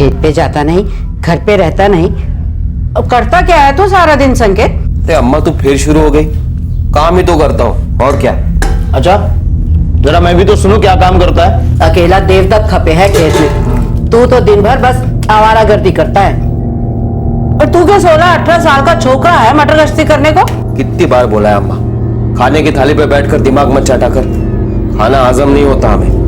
खेत पे जाता नहीं, घर पे रहता नहीं, अब करता क्या है तो सारा दिन संकेत? ते अम्मा तू फिर शुरू हो गई। काम ही तो करता हूँ और क्या। अच्छा जरा मैं भी तो सुनूं क्या काम करता है। अकेला देवदत्त खपे है खेत में, तू तो दिन भर बस आवारागर्दी करता है। और तू क्या 16-18 साल का छोकरा है मटर गश्ती करने को? कितनी बार बोला है अम्मा, खाने की थाली पे बैठकर दिमाग मत चाटा कर, खाना हजम नहीं होता हमें।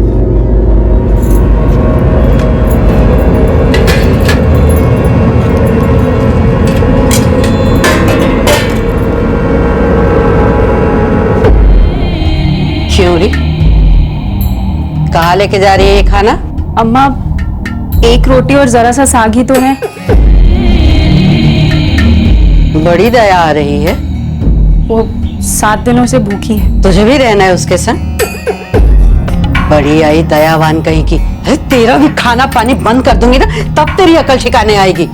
क्यों रे, कहाँ लेके जा रही है ये खाना? अम्मा एक रोटी और जरा सा साग ही तो है। बड़ी दया आ रही है। वो 7 दिनों से भूखी है। तुझे भी रहना है उसके संग? बड़ी आई दयावान कहीं की। अरे तेरा भी खाना पानी बंद कर दूंगी ना, तब तेरी अकल ठिकाने आएगी।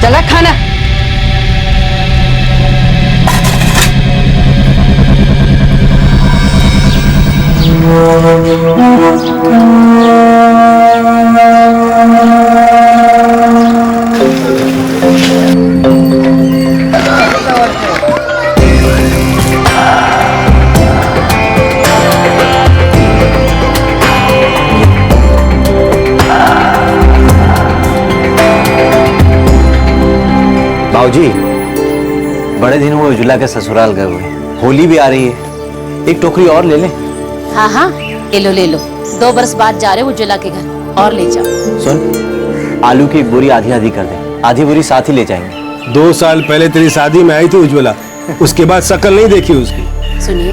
चला खाना। बाबूजी बड़े दिन हुए उज्ज्वला के ससुराल गए हुए, होली भी आ रही है, एक टोकरी और ले लें। हाँ हाँ ले लो ले लो, 2 बरस बाद जा रहे हो उज्ज्वला के घर, और ले जाओ। सुन, आलू की एक बोरी आधी आधी कर दे, आधी बोरी साथ ही ले जाएंगे। 2 साल पहले तेरी शादी में आई थी उज्ज्वला, उसके बाद शक्ल नहीं देखी उसकी। सुनिए,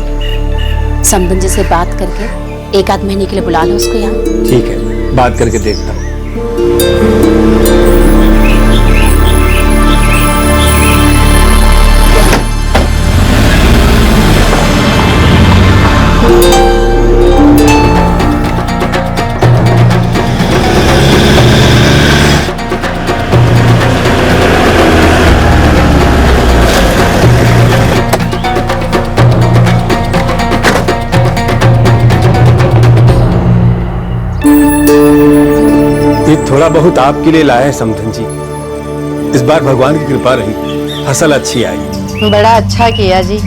संबंध जी से बात करके 1 आध महीने के लिए बुला लो उसको यहाँ। ठीक है, बात करके देखता हूँ। थोड़ा बहुत आपके लिए लाए हैं समधन जी, इस बार भगवान की कृपा रही, फसल अच्छी आई। बड़ा अच्छा किया जी,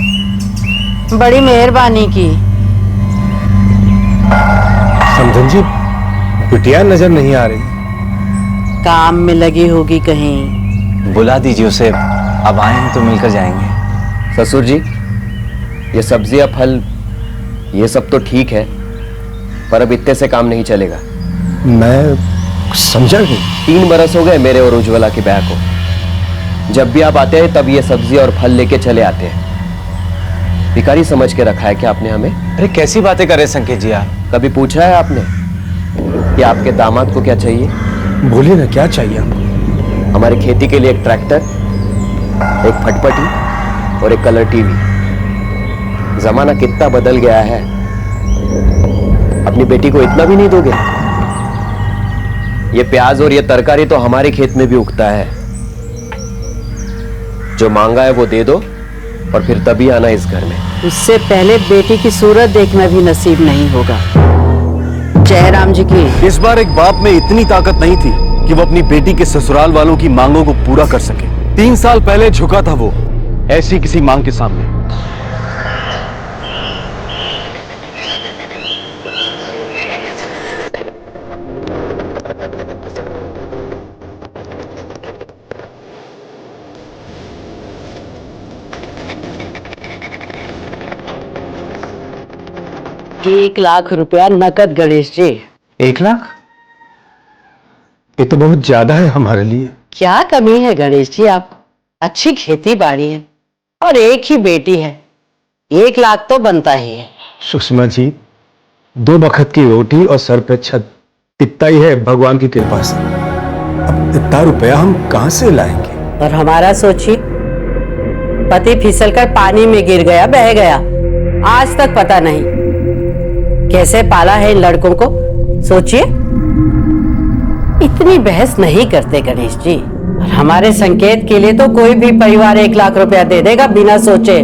बड़ी मेहरबानी की। समधन जी, बिटिया नजर नहीं आ रही। काम में लगी होगी कहीं। बुला दीजिए उसे, अब आए हैं तो मिलकर जाएंगे। ससुर जी, ये सब्जियां फल ये सब तो ठीक है, पर अब इतने से काम नहीं चलेगा। मैं समझा नहीं। 3 बरस हो गए मेरे और उज्ज्वला के ब्याह को। जब भी आप आते हैं तब ये सब्जी और फल लेके चले आते हैं। भिखारी समझ के रखा है क्या आपने हमें? अरे कैसी बातें कर रहे संकेत जी आप? कभी पूछा है आपने कि आपके दामाद को क्या चाहिए? बोलिए ना, क्या चाहिए आपको? हमारी खेती के लिए एक ट्रैक्टर, एक फटफटी और एक कलर टीवी। जमाना कितना बदल गया है, अपनी बेटी को इतना भी नहीं दोगे? ये प्याज और ये तरकारी तो हमारे खेत में भी उगता है। जो मांगा है वो दे दो और फिर तभी आना इस घर में। उससे पहले बेटी की सूरत देखना भी नसीब नहीं होगा। जय राम जी की। इस बार एक बाप में इतनी ताकत नहीं थी कि वो अपनी बेटी के ससुराल वालों की मांगों को पूरा कर सके। 3 साल पहले झुका था वो ऐसी किसी मांग के सामने। ₹1,00,000 नकद गणेश जी। 1 लाख? ये तो बहुत ज्यादा है हमारे लिए। क्या कमी है गणेश जी? आप अच्छी खेती बाड़ी है और एक ही बेटी है, 1 लाख तो बनता ही है। सुषमा जी, 2 बखत की रोटी और सर पे छत, इतना ही है भगवान की कृपा से। अब इतना रुपया हम कहां से लाएंगे? और हमारा सोचिए, पति फिसलकर पानी में गिर गया, बह गया, आज तक पता नहीं कैसे पाला है इन लड़कों को। सोचिए, इतनी बहस नहीं करते गणेश जी। और हमारे संकेत के लिए तो कोई भी परिवार 1 लाख रुपया दे देगा बिना सोचे।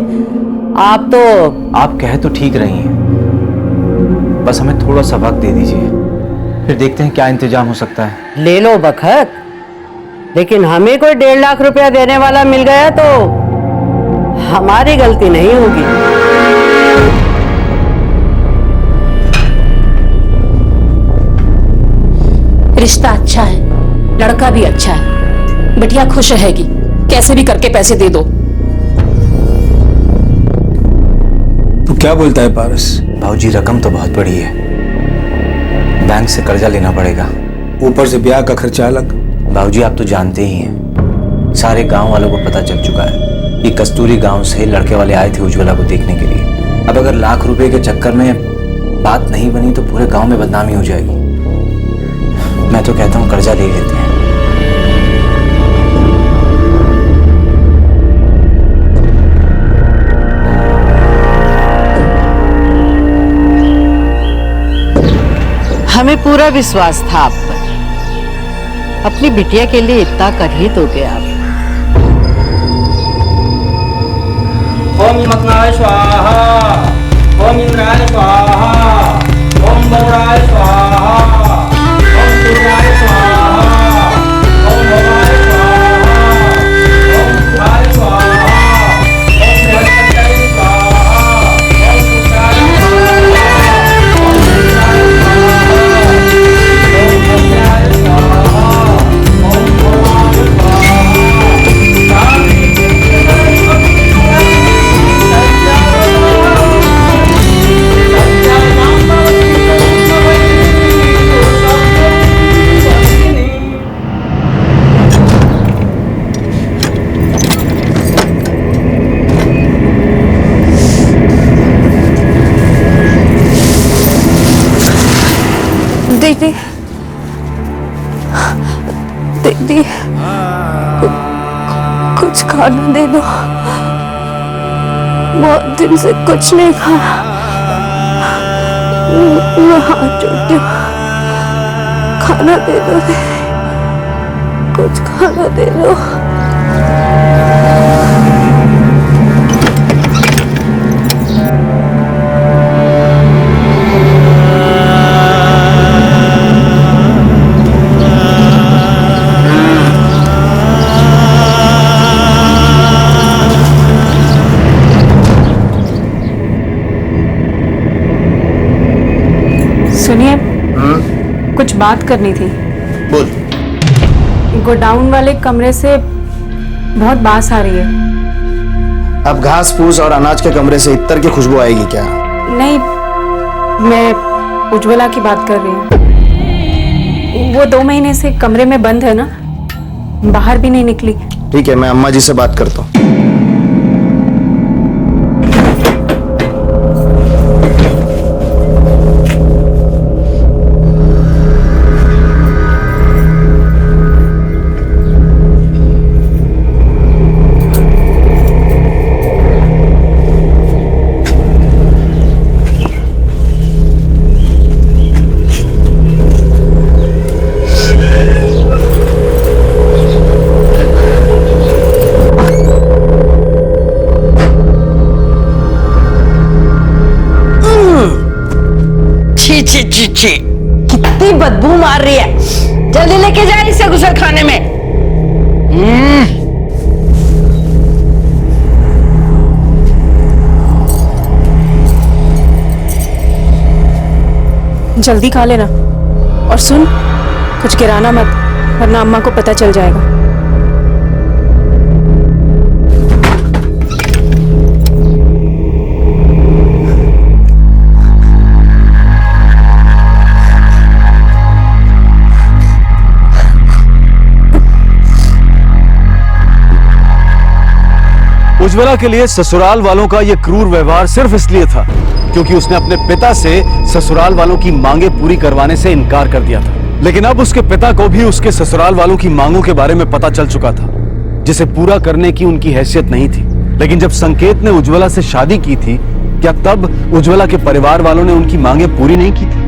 आप कह तो ठीक रही हैं, बस हमें थोड़ा सा वक्त दे दीजिए। फिर देखते हैं क्या इंतजाम हो सकता है। ले लो बखत, लेकिन हमें कोई 1.5 लाख रुपया देने वाला मिल गया तो हमारी गलती नहीं होगी। रिश्ता अच्छा है, लड़का भी अच्छा है, बिटिया खुश रहेगी। कैसे भी करके पैसे दे दो। तो क्या बोलता है पारस? भाऊजी रकम तो बहुत बड़ी है, बैंक से कर्जा लेना पड़ेगा, ऊपर से ब्याह का खर्चा अलग। भाऊजी आप तो जानते ही हैं, सारे गांव वालों को पता चल चुका है कि कस्तूरी गांव से लड़के वाले आए थे उज्ज्वला को देखने के लिए। अब अगर लाख रुपए के चक्कर में बात नहीं बनी तो पूरे गांव में बदनामी हो जाएगी। मैं तो कहता हूं कर्जा ले लेते हैं। हमें पूरा विश्वास था आप पर। अपनी बिटिया के लिए इतना कर ही दोगे आप। ओम मग्नाय स्वाहा, ओम इंद्राय स्वाहा, ओम गौराय स्वाहा, ओम सूर्याय स्वाहा, ओम भवाय स्वाहा, ओम सुधाय स्वाहा, ओम बृहस्पतये स्वाहा, ओम शुक्राय स्वाहा, ओम इंद्राय स्वाहा, ओम अग्न्याय स्वाहा, ओम भवाय स्वाहा। दीदी, दीदी, कुछ खाना दे दो। बहुत दिन से कुछ नहीं खाया। मैं हाथ जोड़ती हूँ, खाना दे दो दीदी, कुछ खाना दे दो। सुनिए, कुछ बात करनी थी। बोल। गोडाउन वाले कमरे से बहुत बास आ रही है। अब घास फूस और अनाज के कमरे से इत्तर की खुशबू आएगी क्या? नहीं, मैं उज्ज्वला की बात कर रही हूँ। वो 2 महीने से कमरे में बंद है ना, बाहर भी नहीं निकली। ठीक है, मैं अम्मा जी से बात करता हूँ। कितनी बदबू मार रही है। जल्दी लेके जाए इसे गुसल खाने में। जल्दी खा लेना। और सुन, कुछ गिराना मत, वरना अम्मा को पता चल जाएगा। उज्ज्वला के लिए ससुराल वालों का यह क्रूर व्यवहार सिर्फ इसलिए था क्योंकि उसने अपने पिता से ससुराल वालों की मांगे पूरी करवाने से इनकार कर दिया था। लेकिन अब उसके पिता को भी उसके ससुराल वालों की मांगों के बारे में पता चल चुका था, जिसे पूरा करने की उनकी हैसियत नहीं थी। लेकिन जब संकेत ने उज्ज्वला से शादी की थी, क्या तब उज्ज्वला के परिवार वालों ने उनकी मांगे पूरी नहीं की थी?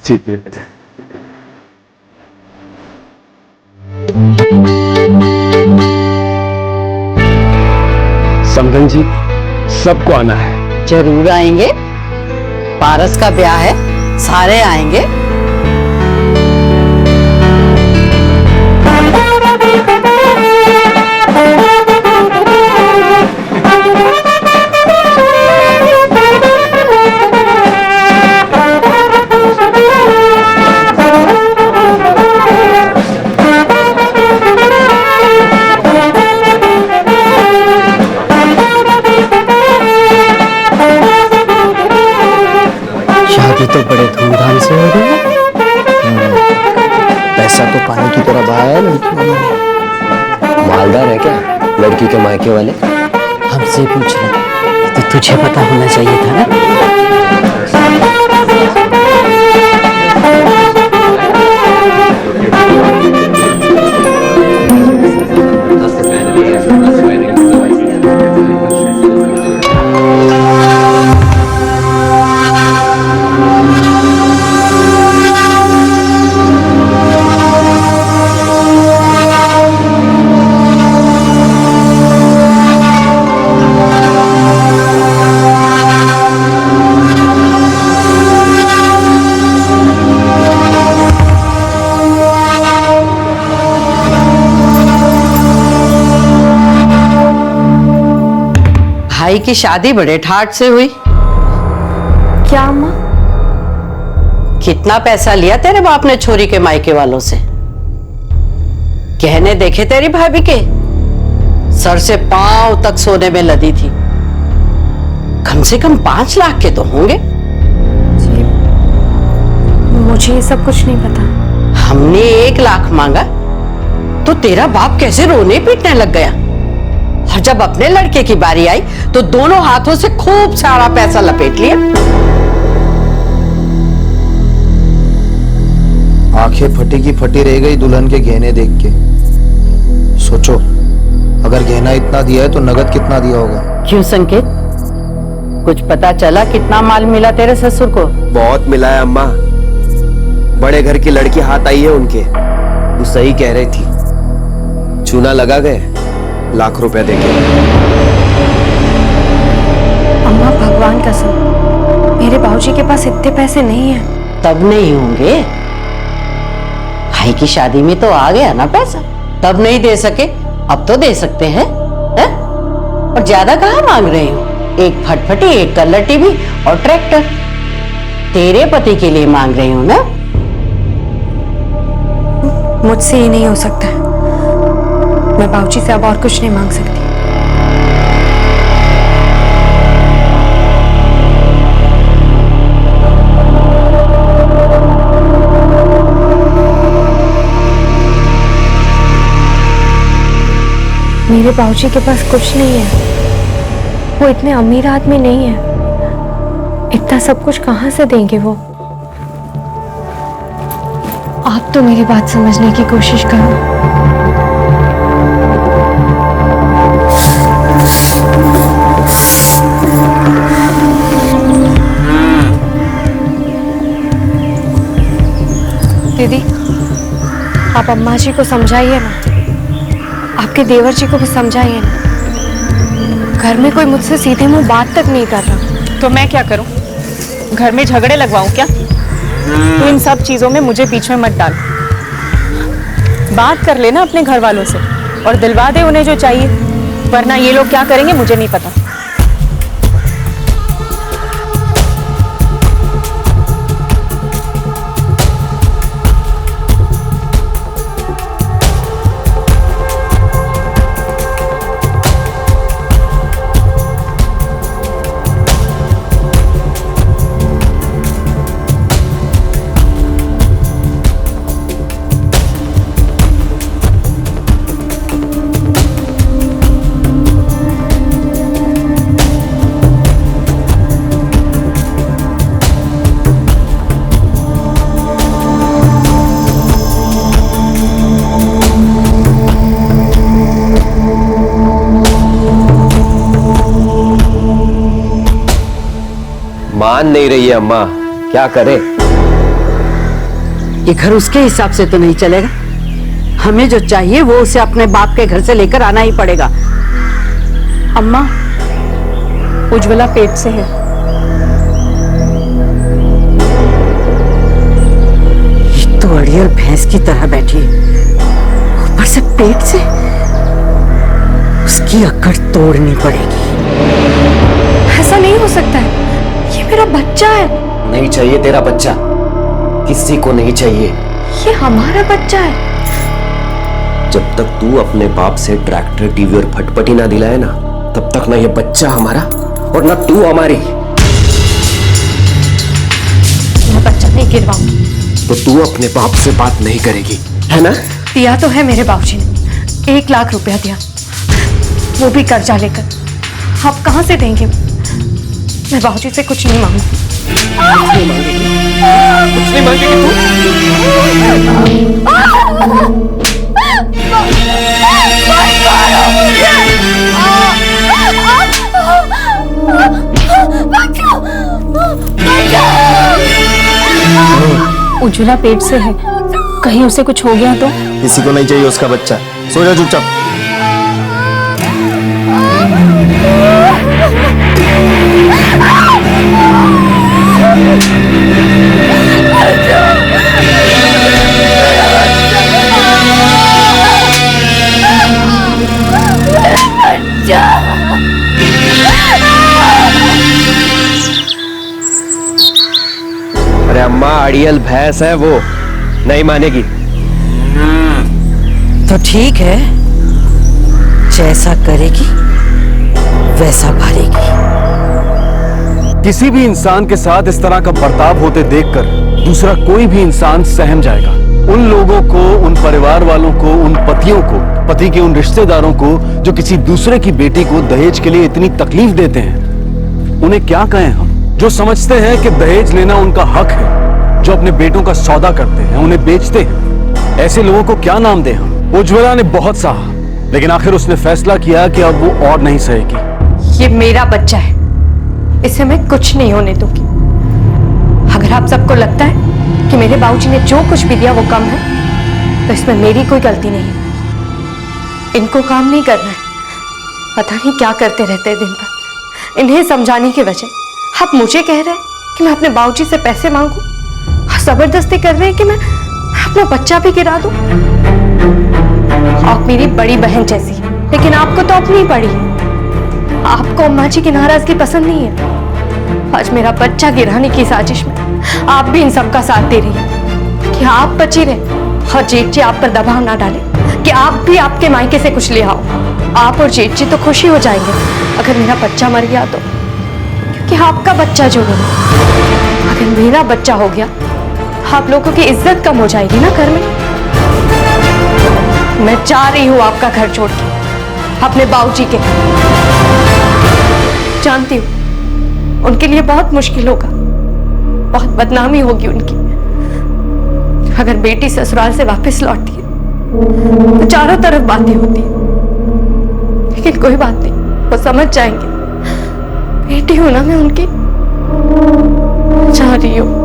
ठीक है। समधन जी, सबको आना है। जरूर आएंगे, पारस का ब्याह है, सारे आएंगे। शादी तो बड़े धूमधाम से हो रही है। पैसा तो पानी की तरह बहाया है लड़की वालों ने। मालदार है क्या लड़की के मायके वाले? हमसे पूछ रहे तो तुझे पता होना चाहिए था ना। भाई की शादी बड़े ठाट से हुई। क्या अम्मा? कितना पैसा लिया तेरे बाप ने छोरी के मायके वालों से? गहने देखे तेरी भाभी के? सर से पांव तक सोने में लदी थी। कम से कम 5 लाख के तो होंगे। जी, मुझे ये सब कुछ नहीं पता। हमने 1 लाख मांगा तो तेरा बाप कैसे रोने पीटने लग गया, और जब अपने लड़के की बारी आई तो दोनों हाथों से खूब सारा पैसा लपेट लिया। आंखें फटी की फटी रह गई दुल्हन के गहने देख के। सोचो, अगर गहना इतना दिया है तो नगद कितना दिया होगा? क्यों संकेत, कुछ पता चला कितना माल मिला तेरे ससुर को? बहुत मिला है अम्मा। बड़े घर की लड़की हाथ आई है उनके। तू सही कह रही थी, चूना लगा गए, लाख रुपए देके। अम्मा भगवान कसम, मेरे बाबूजी के पास इतने पैसे नहीं है। तब नहीं होंगे, भाई की शादी में तो आ गया ना पैसा। तब नहीं दे सके, अब तो दे सकते हैं, है? और ज्यादा कहाँ मांग रहे हो? एक फटफटी, एक कलर टीवी और ट्रैक्टर तेरे पति के लिए मांग रही हूँ ना। मुझसे ये नहीं हो सकता है। मैं बाबूजी से अब और कुछ नहीं मांग सकती। मेरे बाबूजी के पास कुछ नहीं है। वो इतने अमीर आदमी नहीं है। इतना सब कुछ कहाँ से देंगे वो? आप तो मेरी बात समझने की कोशिश करो। दीदी, आप अम्मा जी को समझाइए ना, आपके देवर जी को भी समझाइए ना। घर में कोई मुझसे सीधे मुंह बात तक नहीं कर रहा। तो मैं क्या करूं? घर में झगड़े लगवाऊं क्या? तो इन सब चीजों में मुझे बीच में मत डाल। बात कर लेना अपने घर वालों से और दिलवा दे उन्हें जो चाहिए, वरना ये लोग क्या करेंगे मुझे नहीं पता। मान नहीं रही है अम्मा, क्या करे? ये घर उसके हिसाब से तो नहीं चलेगा। हमें जो चाहिए वो उसे अपने बाप के घर से लेकर आना ही पड़ेगा। अम्मा, उज्ज्वला पेट से है। ये तो अड़ियल भैंस की तरह बैठी है, ऊपर से पेट से। उसकी अकड़ तोड़नी पड़ेगी। ऐसा नहीं हो सकता है, ये मेरा बच्चा है। नहीं चाहिए तेरा बच्चा, किसी को नहीं चाहिए। ये हमारा बच्चा है। जब तक तू अपने बाप से ट्रैक्टर, टीवी और फटपटी ना दिलाए ना, तब तक ना ये बच्चा हमारा और ना तू हमारी। मैं बच्चा नहीं गिरवाऊंगी। तो तू अपने बाप से बात नहीं करेगी, है ना? दिया तो है मेरे बाबूजी ने, 1 लाख रुपया दिया, वो भी कर्जा लेकर। आप कहां से देंगे? मैं बाबूजी से कुछ नहीं मांगू। कुछ नहीं मांगेगी तू? उज्ज्वला पेट से है, कहीं उसे कुछ हो गया तो? किसी को नहीं चाहिए उसका बच्चा। सो जा चुपचाप। अरे अम्मा, अड़ियल भैंस है वो, नहीं मानेगी। तो ठीक है, जैसा करेगी वैसा भरेगी। किसी भी इंसान के साथ इस तरह का बर्ताव होते देखकर दूसरा कोई भी इंसान सहम जाएगा। उन लोगों को, उन परिवार वालों को, उन पतियों को, पति के उन रिश्तेदारों को जो किसी दूसरे की बेटी को दहेज के लिए इतनी तकलीफ देते हैं, उन्हें क्या कहें हम? जो समझते हैं कि दहेज लेना उनका हक है, जो अपने बेटों का सौदा करते हैं, उन्हें बेचते हैं, ऐसे लोगों को क्या नाम दें हम? उज्ज्वला ने बहुत सहा, लेकिन आखिर उसने फैसला किया कि अब वो और नहीं सहेगी। ये मेरा बच्चा है, इसे मैं कुछ नहीं होने दूंगी। अगर आप सबको लगता है कि मेरे बाबूजी ने जो कुछ भी दिया वो कम है, तो इसमें मेरी कोई गलती नहीं है। इनको काम नहीं करना है, पता नहीं क्या करते रहते हैं दिन भर। इन्हें समझाने की वजह आप मुझे कह रहे हैं कि मैं अपने बाबूजी से पैसे मांगू, और जबरदस्ती कर रहे हैं कि मैं अपना बच्चा भी गिरा दूं। आप मेरी बड़ी बहन जैसी, लेकिन आपको तो अपनी पड़ी है। आपको अम्मा जी की नाराजगी पसंद नहीं है। आज मेरा बच्चा गिराने की साजिश में आप भी इन सब का साथ दे रही है कि आप बची रहे और जेठ जी आप पर दबाव ना डाले कि आप भी आपके मायके से कुछ ले आओ। आप और जेठ जी तो खुशी हो जाएंगे अगर मेरा बच्चा मर गया तो, क्योंकि आपका बच्चा जो नहीं, अगर मेरा बच्चा हो गया आप लोगों की इज्जत कम हो जाएगी ना घर में। मैं जा रही हूँ आपका घर छोड़ के, अपने बाबूजी के। जानती हूँ उनके लिए बहुत मुश्किल होगा, बहुत बदनामी होगी उनकी। अगर बेटी ससुराल से वापस लौटती है तो चारों तरफ बातें होती हैं, लेकिन कोई बात नहीं, वो समझ जाएंगे। बेटी हूं ना मैं उनकी, जा रही हूँ।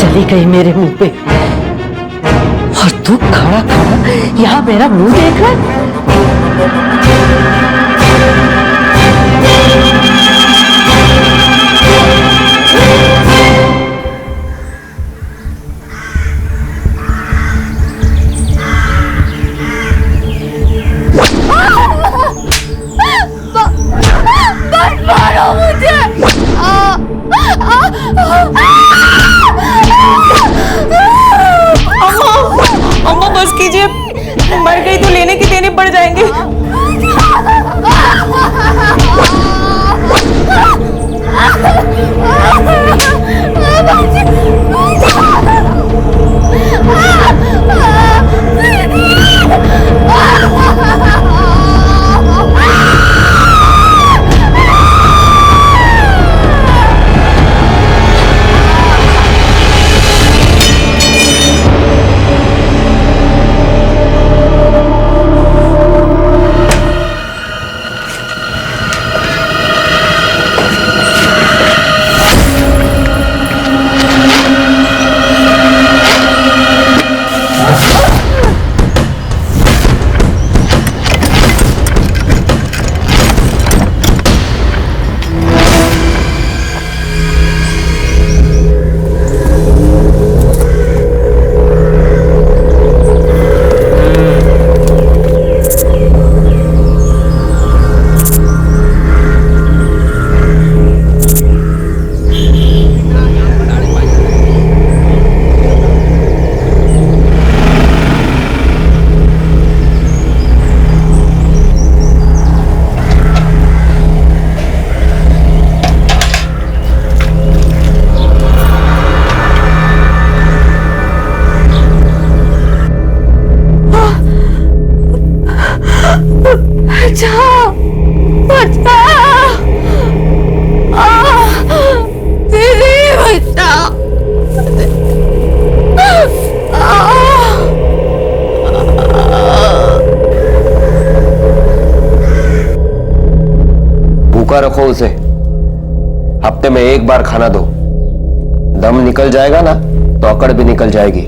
चली गई मेरे मुंह पे, और तू खड़ा खड़ा यहाँ मेरा मुंह देख रहा है। मारो मुझे। अम्मा बस कीजिए, मर गई तो लेने की देने पड़ जाएंगे। बचाओ बचाओ दीदी बचाओ भूखा रखो उसे, हफ्ते में एक बार खाना दो। दम निकल जाएगा ना तो अकड़ भी निकल जाएगी।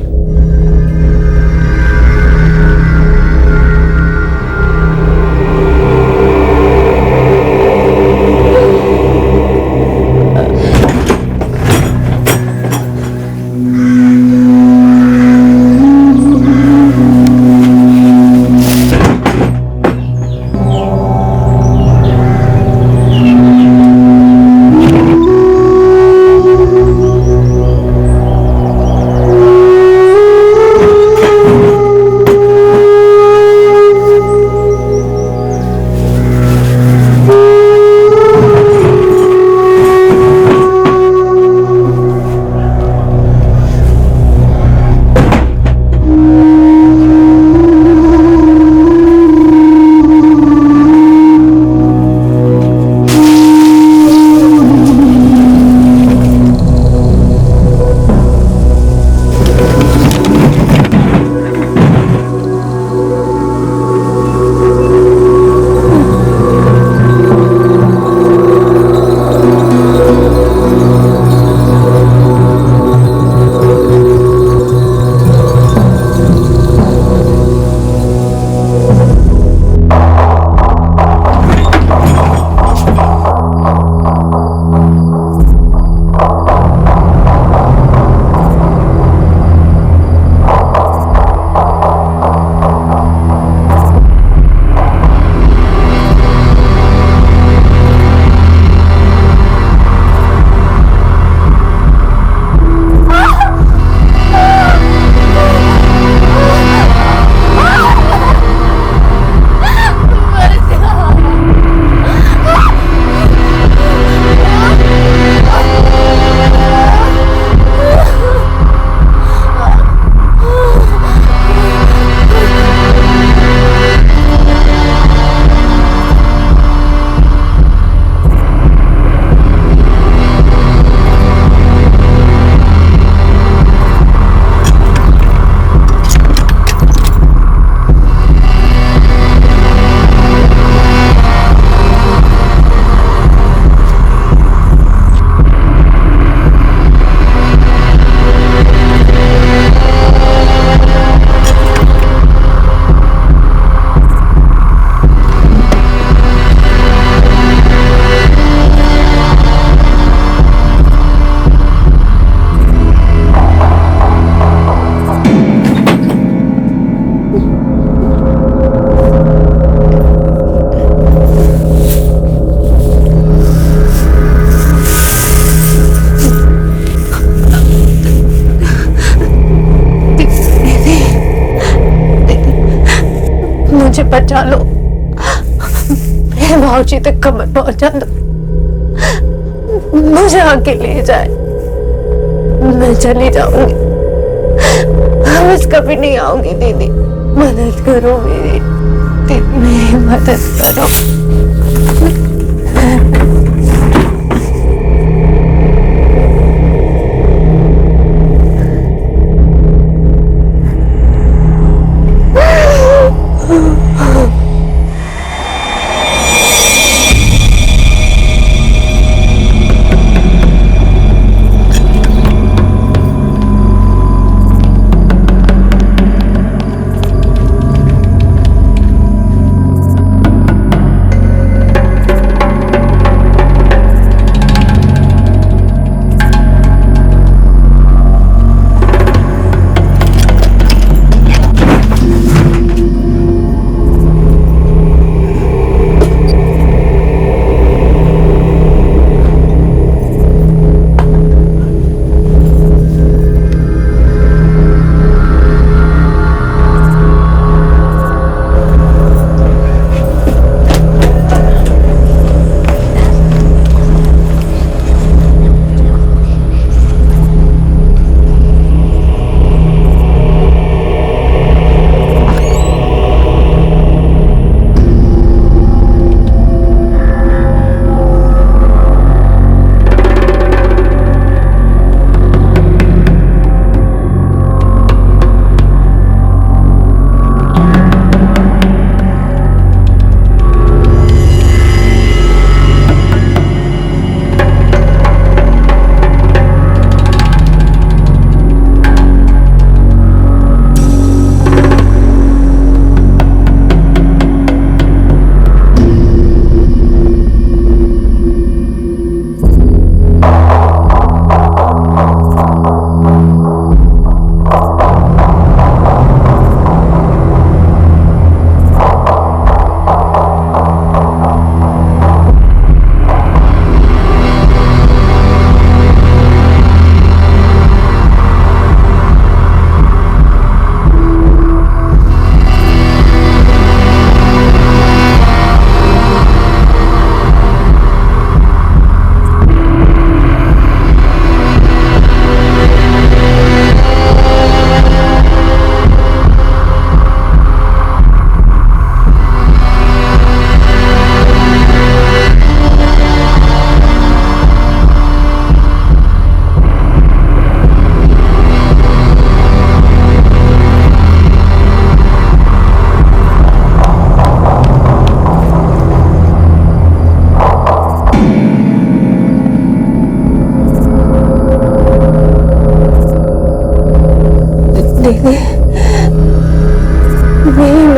मुझे बचा लो, मेरे भाऊजी तक खबर पहुंचा दो, मुझे आके ले जाए, मैं चली जाऊंगी, वापस कभी नहीं आऊंगी। दीदी मदद करो मेरी, दीदी मेरी मदद करो।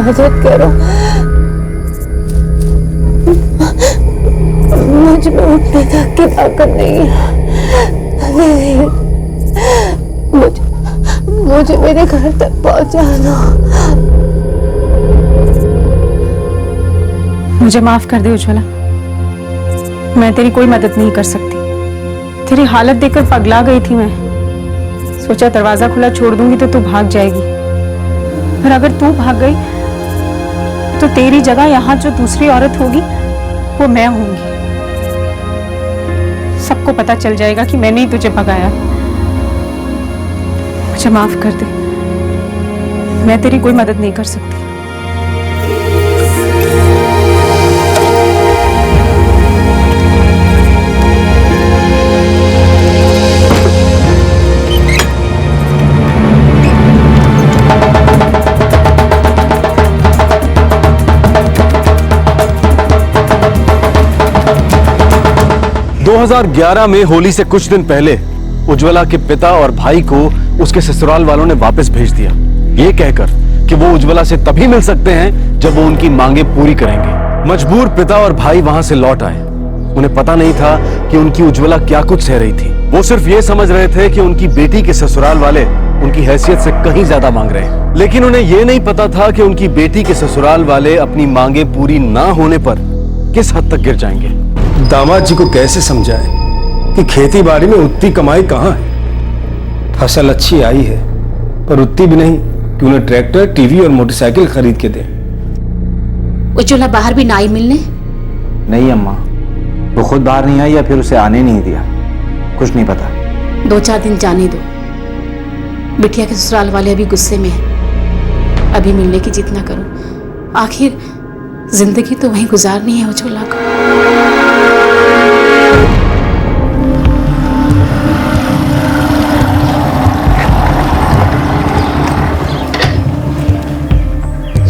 मदद करो, मुझ में उठने तक की ताकत नहीं है। मुझे मेरे घर तक पहुंचा दो। मुझे माफ कर दे उज्ज्वला, मैं तेरी कोई मदद नहीं कर सकती। तेरी हालत देखकर पगला गई थी मैं। सोचा दरवाजा खुला छोड़ दूंगी तो तू भाग जाएगी, पर अगर तू भाग गई तो तेरी जगह यहाँ जो दूसरी औरत होगी वो मैं होंगी। सबको पता चल जाएगा कि मैंने ही तुझे भगाया। मुझे माफ कर दे, मैं तेरी कोई मदद नहीं कर सकती। दो 2011 में होली से कुछ दिन पहले उज्ज्वला के पिता और भाई को उसके ससुराल वालों ने वापस भेज दिया, ये कहकर कि वो उज्ज्वला से तभी मिल सकते हैं जब वो उनकी मांगे पूरी करेंगे। मजबूर पिता और भाई वहां से लौट आए। उन्हें पता नहीं था कि उनकी उज्ज्वला क्या कुछ सह रही थी। वो सिर्फ ये समझ रहे थे कि उनकी बेटी के ससुराल वाले उनकी हैसियत से कहीं ज्यादा मांग रहे हैं, लेकिन उन्हें यह नहीं पता था कि उनकी बेटी के ससुराल वाले अपनी मांगे पूरी ना होने पर किस हद तक गिर जाएंगे। दामाद जी को कैसे समझाए कि खेती बाड़ी में उतनी कमाई कहाँ है। फसल अच्छी आई है पर उतनी भी नहीं कि उन्हें ट्रैक्टर, टीवी और मोटरसाइकिल खरीद के दे। उज्ज्वला बाहर भी ना आई मिलने? नहीं अम्मा, वो खुद बाहर नहीं आई या फिर उसे आने नहीं दिया, कुछ नहीं पता। 2-4 दिन जाने दो। बिटिया के ससुराल वाले अभी गुस्से में हैं। अभी मिलने की जिद ना करो, आखिर जिंदगी तो वहीं गुजारनी है उज्ज्वला को।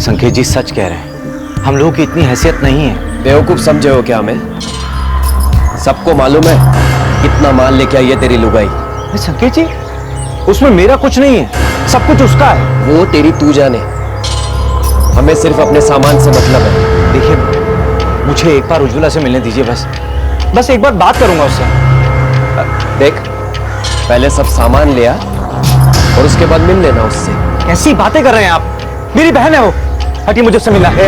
संकेत जी सच कह रहे हैं, हम लोगों की इतनी हैसियत नहीं है। बेवकूफ समझे हो क्या हमें? सबको मालूम है कितना माल लेके आई है तेरी लुगाई। संकेत जी, उसमें मेरा कुछ नहीं है, सब कुछ उसका है। वो तेरी तू जाने, हमें सिर्फ अपने सामान से मतलब है। देखिए, मुझे एक बार उज्ज्वला से मिलने दीजिए, बस एक बार बात करूंगा उससे। देख, पहले सब सामान ले आ और उसके बाद मिल लेना उससे। कैसी बातें कर रहे हैं आप? मेरी बहन है वो, हटी मुझे उससे मिलना है।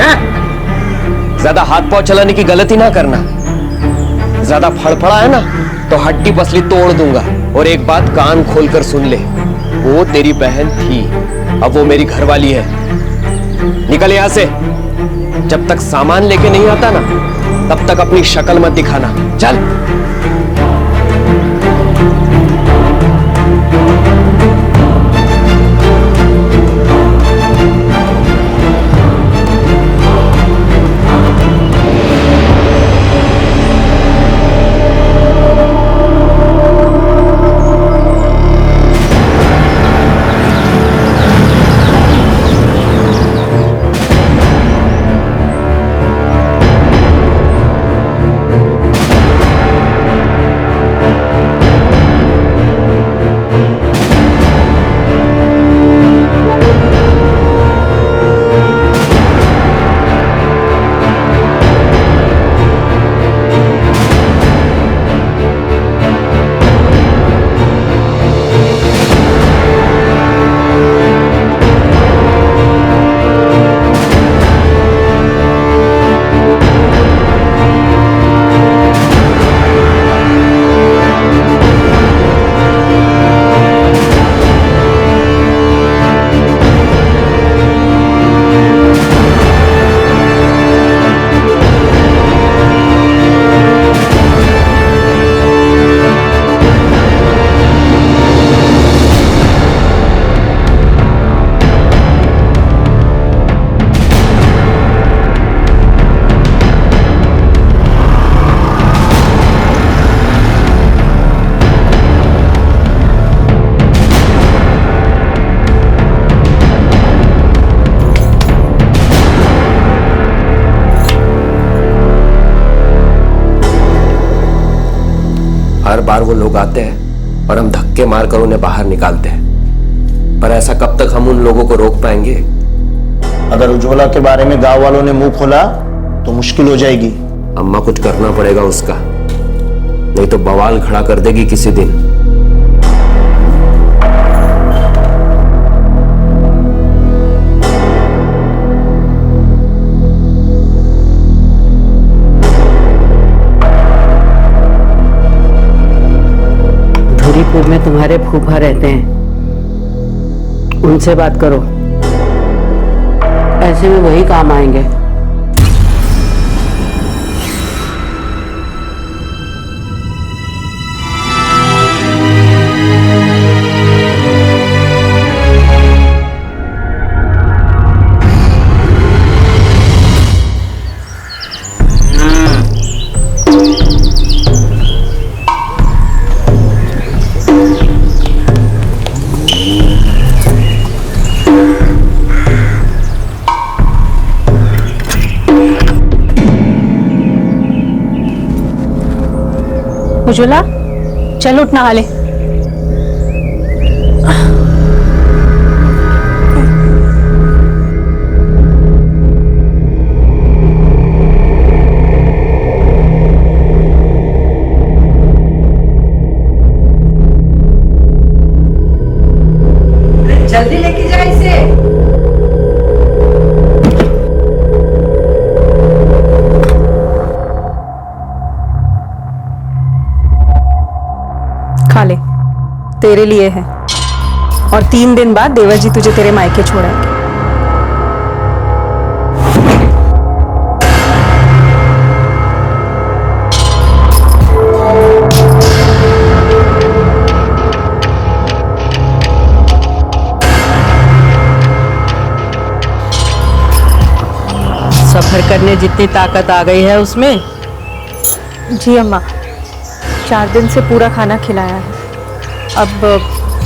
ज्यादा हाथ पांव चलाने की गलती ना करना। ज्यादा फड़फड़ा है ना तो हड्डी पसली तोड़ दूंगा। और एक बात कान खोलकर सुन ले, वो तेरी बहन थी, अब वो मेरी घरवाली है। निकल यहां से। जब तक सामान लेके नहीं आता ना, तब तक अपनी शक्ल मत दिखाना। चल। हर बार वो लोग आते हैं और हम धक्के मारकर उन्हें बाहर निकालते हैं, पर ऐसा कब तक हम उन लोगों को रोक पाएंगे? अगर उज्ज्वला के बारे में गांव वालों ने मुंह खोला तो मुश्किल हो जाएगी। अम्मा कुछ करना पड़ेगा उसका, नहीं तो बवाल खड़ा कर देगी किसी दिन। धुरीपुर में तुम्हारे फूफा रहते हैं, उनसे बात करो, ऐसे में वही काम आएंगे। उज्ज्वला, चल उठ नहा ले। जल्दी लेके जा इसे। खा ले, तेरे लिए है। और 3 दिन बाद देवर जी तुझे तेरे मायके छोड़ाएंगे। सफर करने जितनी ताकत आ गई है उसमें। जी अम्मा, 4 दिन से पूरा खाना खिलाया है, अब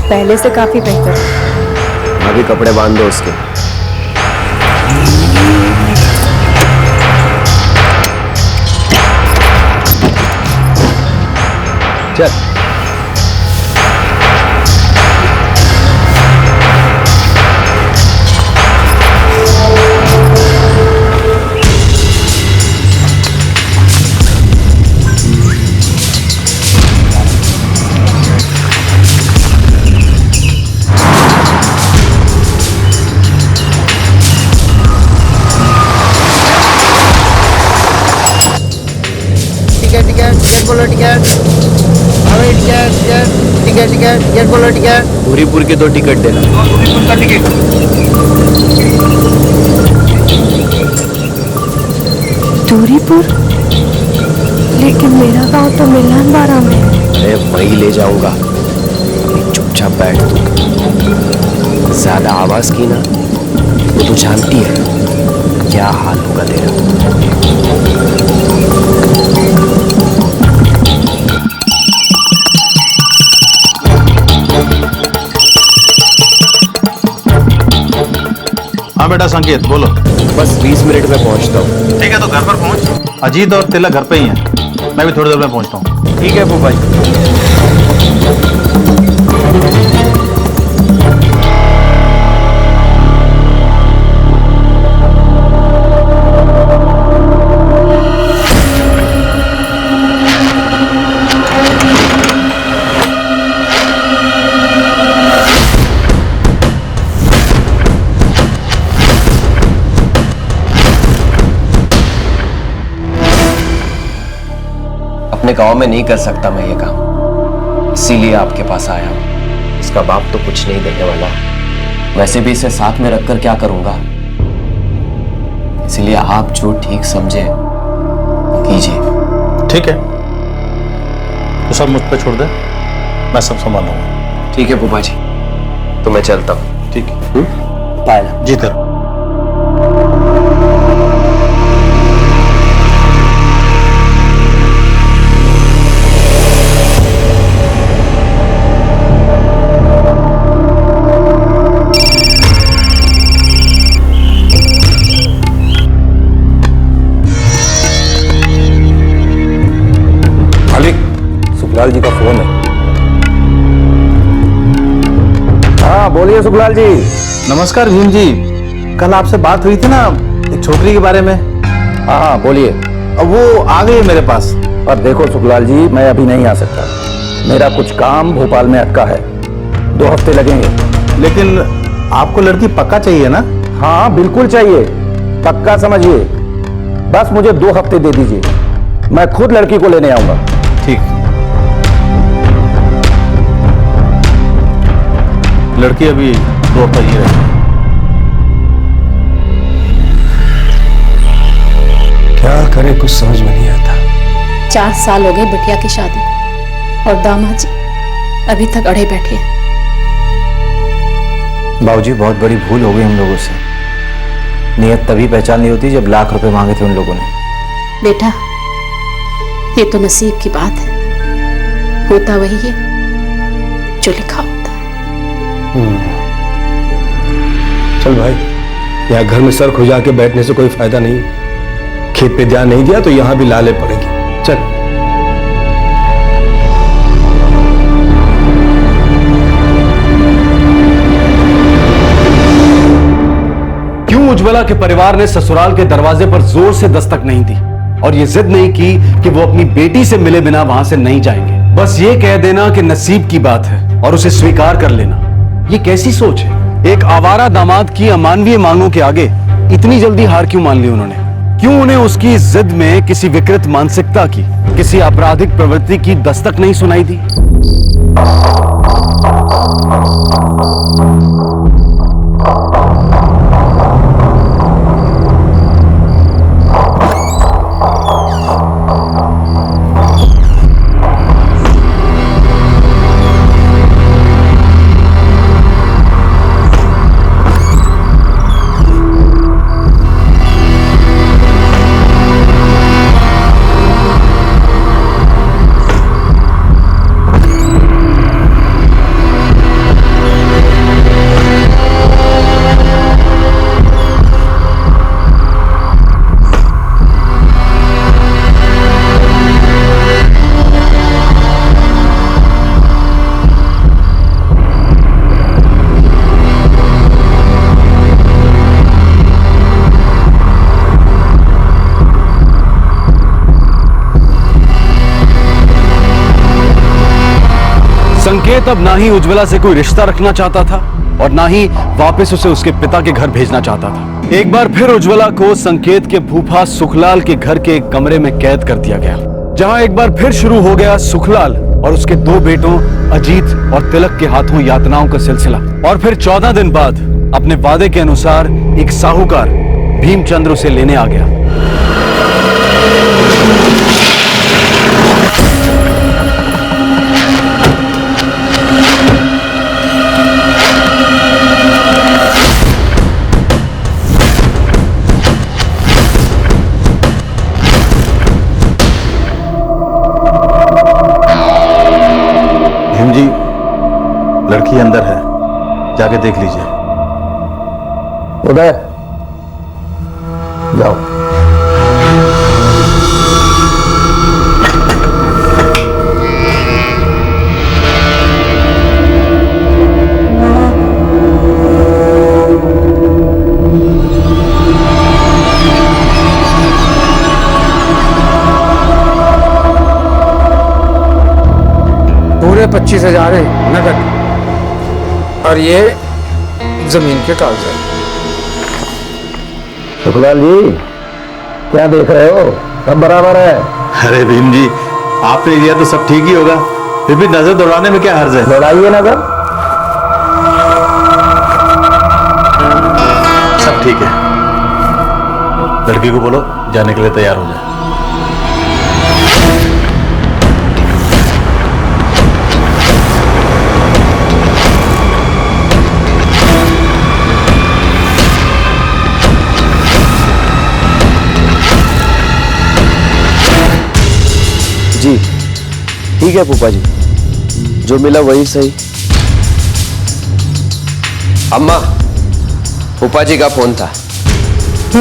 पहले से काफी बेहतर है। अभी कपड़े बांध दो उसके। चल। टिकट बोलो, टिकट हवाई टिकट बोलो, टिकट। धुरीपुर के 2 टिकट देना। धुरीपुर का टिकट। धुरीपुर? लेकिन मेरा गांव तो मिलान बारा में। अरे वही ले जाऊंगा, अभी चुपचाप बैठ तू। ज्यादा आवाज की ना तो तू जानती है क्या हाल होगा तेरा। हाँ बेटा संकेत बोलो। बस 20 मिनट में पहुंचता हूँ। ठीक है तो घर पर पहुंच। अजीत और तिलक घर पे ही हैं, मैं भी थोड़ी देर में पहुंचता हूँ। ठीक है फूफा जी। अपने गांव में नहीं कर सकता मैं ये काम, इसीलिए आपके पास आया हूं। इसका बाप तो कुछ नहीं देने वाला, वैसे भी इसे साथ में रखकर क्या करूंगा, इसीलिए आप जो ठीक समझे कीजिए। ठीक है तो सब मुझ पे छोड़ दे, मैं सब संभाल लूंगा। ठीक है फूफा जी, तो मैं चलता हूँ। ठीक है बाय। जीत रहो। सुखलाल जी का फोन है। हाँ बोलिए सुखलाल जी। नमस्कार भीम जी, कल आपसे बात हुई थी ना एक छोकरी के बारे में। हाँ बोलिए। अब वो आ गई है मेरे पास। और देखो सुखलाल जी, मैं अभी नहीं आ सकता, मेरा कुछ काम भोपाल में अटका है, 2 हफ्ते लगेंगे। लेकिन आपको लड़की पक्का चाहिए ना? हाँ बिल्कुल चाहिए, पक्का समझिए। बस मुझे 2 हफ्ते दे दीजिए, मैं खुद लड़की को लेने आऊंगा। ठीक। लड़की अभी 2 हफ्ते ही रहेगी। क्या करे कुछ समझ में नहीं आता। 4 साल हो गए बिटिया की शादी को और दामाद जी अभी तक अड़े बैठे हैं। बाबूजी बहुत बड़ी भूल हो गई हम लोगों से। नियत तभी पहचान नहीं होती जब लाख रुपए मांगे थे उन लोगों ने। बेटा ये तो नसीब की बात है, होता वही है जो लिखा होता है। चल भाई, यहाँ घर में सर खुजा के बैठने से कोई फायदा नहीं। खेत पे ध्यान नहीं दिया तो यहाँ भी लाले पड़ेंगे। चल। क्यों उज्ज्वला के परिवार ने ससुराल के दरवाजे पर जोर से दस्तक नहीं दी और ये जिद नहीं की कि वो अपनी बेटी से मिले बिना वहां से नहीं जाएंगे? बस ये कह देना कि नसीब की बात है और उसे स्वीकार कर लेना। ये कैसी सोच है? एक आवारा दामाद की अमानवीय मांगों के आगे इतनी जल्दी हार क्यों मान ली उन्होंने? क्यों उन्हें उसकी जिद में किसी विकृत मानसिकता की, किसी आपराधिक प्रवृत्ति की दस्तक नहीं सुनाई दी? संकेत अब ना ही उज्ज्वला से कोई रिश्ता रखना चाहता था और ना ही वापस उसे उसके पिता के घर भेजना चाहता था। एक बार फिर उज्ज्वला को संकेत के फूफा सुखलाल के घर के एक कमरे में कैद कर दिया गया, जहां एक बार फिर शुरू हो गया सुखलाल और उसके 2 बेटों अजीत और तिलक के हाथों यातनाओं का सिलसिला। और फिर 14 दिन बाद अपने वादे के अनुसार एक साहूकार भीमचंद्र उसे लेने आ गया। जी, लड़की अंदर है, जाके देख लीजिए। उदय जाओ। पूरे 25,000 नकद और ये जमीन के कागजात। सुखलाल जी क्या देख रहे हो, सब बराबर है। अरे भीम जी, आपने दिया तो सब ठीक ही होगा, फिर भी नजर दौड़ाने में क्या हर्ज है? दौड़ाइए नजर। सब ठीक है, लड़की को बोलो जाने के लिए तैयार हो जाए। जी ठीक है फूफा जी, जो मिला वही सही। अम्मा, फूफा जी का फोन था।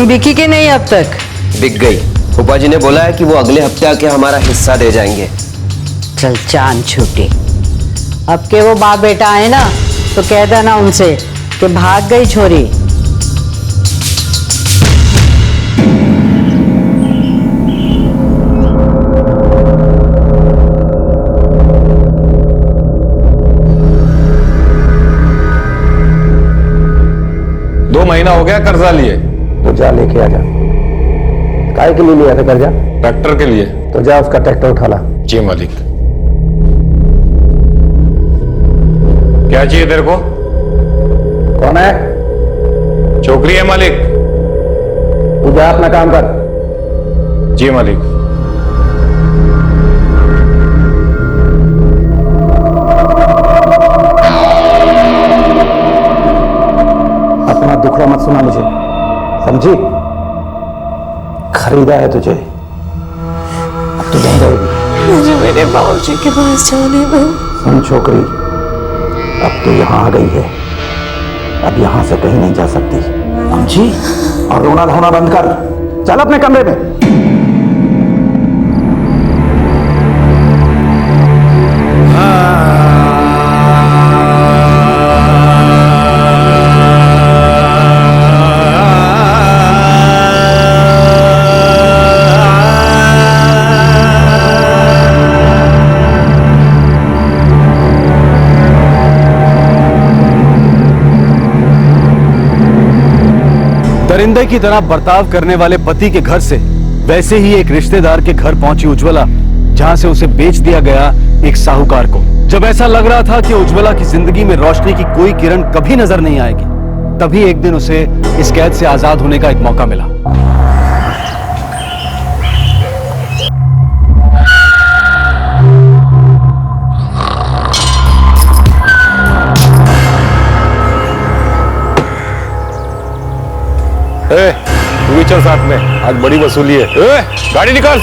बिकी के नहीं अब तक? बिक गई। फूफा जी ने बोला है कि वो अगले हफ्ते आके हमारा हिस्सा दे जाएंगे। चल चांद छूटे। अब के वो बाप बेटा आए ना तो कह देना उनसे कि भाग गई छोरी। महीना हो गया कर्जा लिए। तो जा लेके आ जा। काय के लिए लिया था कर्जा? ट्रैक्टर के लिए। तो जा उसका ट्रैक्टर उठा ला। जी मालिक। क्या चाहिए तेरे को? कौन है? छोकरी है मालिक। तू जा अपना काम कर। जी मालिक। अपना दुखड़ा मत सुना मुझे, समझी? खरीदा है तुझे, अब तू नहीं रहेगी। मुझे मेरे बाबूजी के पास जाने दो। सुन छोकरी, अब तू यहाँ आ गई है, अब यहाँ से कहीं नहीं जा सकती, समझी? और रोना धोना बंद कर, चल अपने कमरे में। दरिंदे की तरह बर्ताव करने वाले पति के घर से वैसे ही एक रिश्तेदार के घर पहुंची उज्ज्वला, जहां से उसे बेच दिया गया एक साहूकार को। जब ऐसा लग रहा था कि उज्ज्वला की जिंदगी में रोशनी की कोई किरण कभी नजर नहीं आएगी, तभी एक दिन उसे इस कैद से आजाद होने का एक मौका मिला। तू भी चल साथ में, आज बड़ी वसूली है। गाड़ी निकाल।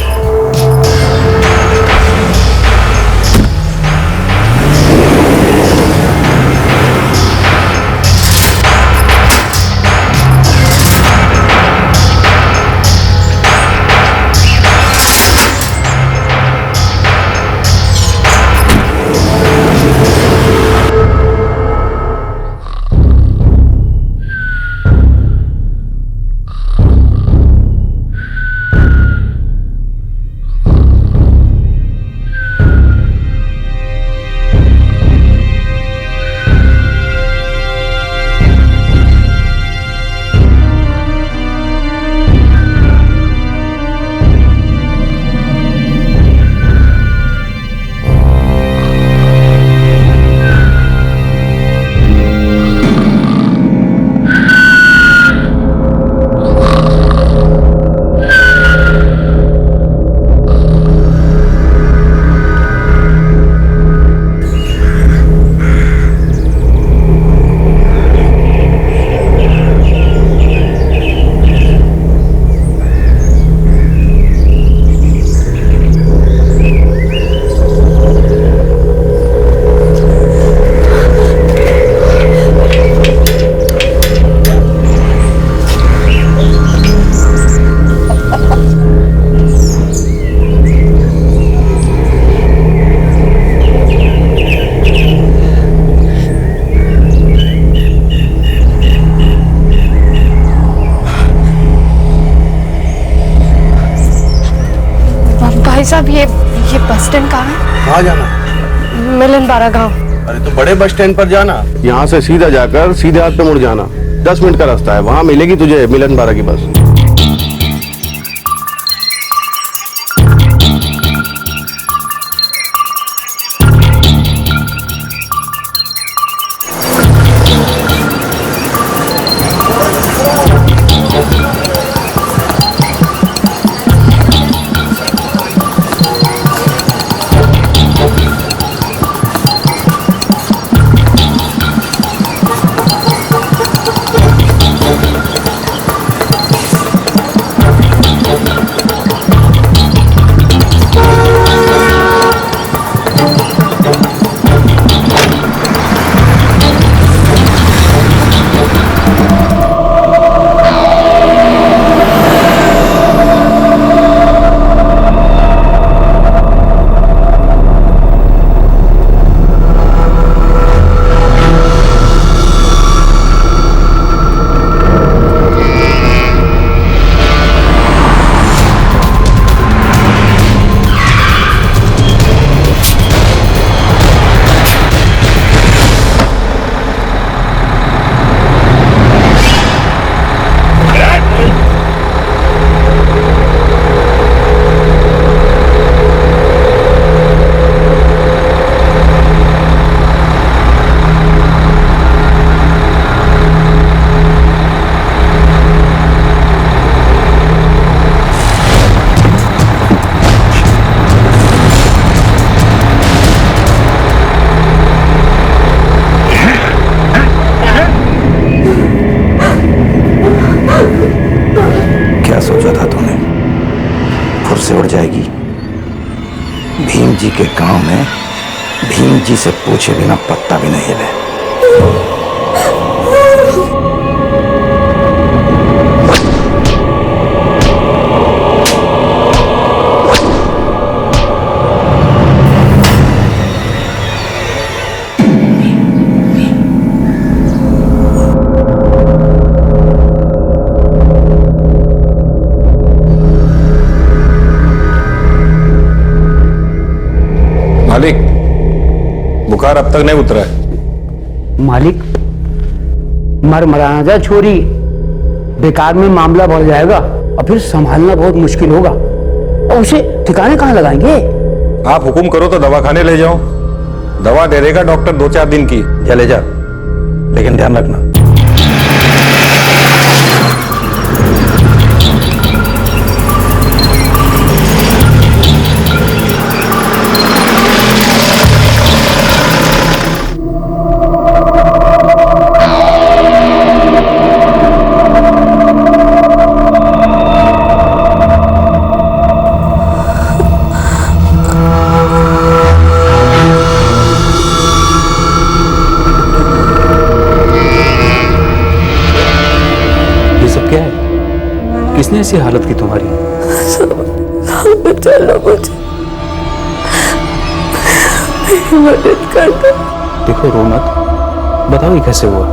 भाई साहब ये बस स्टैंड कहाँ है? कहाँ जाना? मिलन बारा गांव। अरे तो बड़े बस स्टैंड पर जाना, यहाँ से सीधा जाकर सीधे हाथ पे मुड़ जाना, 10 मिनट का रास्ता है, वहाँ मिलेगी तुझे मिलन बारा की बस। उड़ जाएगी। भीम जी के गांव में भीम जी से पूछे बिना पत्ता भी नहीं हिले। मालिक, बुखार अब तक नहीं उतरा है। मालिक, मरमराजा छोरी, बेकार में मामला बढ़ जाएगा और फिर संभालना बहुत मुश्किल होगा। और उसे ठिकाने कहाँ लगाएंगे? आप हुक्म करो तो दवाखाने ले जाओ। दवा दे देगा डॉक्टर 2-4 दिन की। चले जा, लेकिन ध्यान रखना। किसने ऐसी हालत की तुम्हारी? चलो मुझे मदद कर दो। देखो रो मत, बताओ ये कैसे हुआ?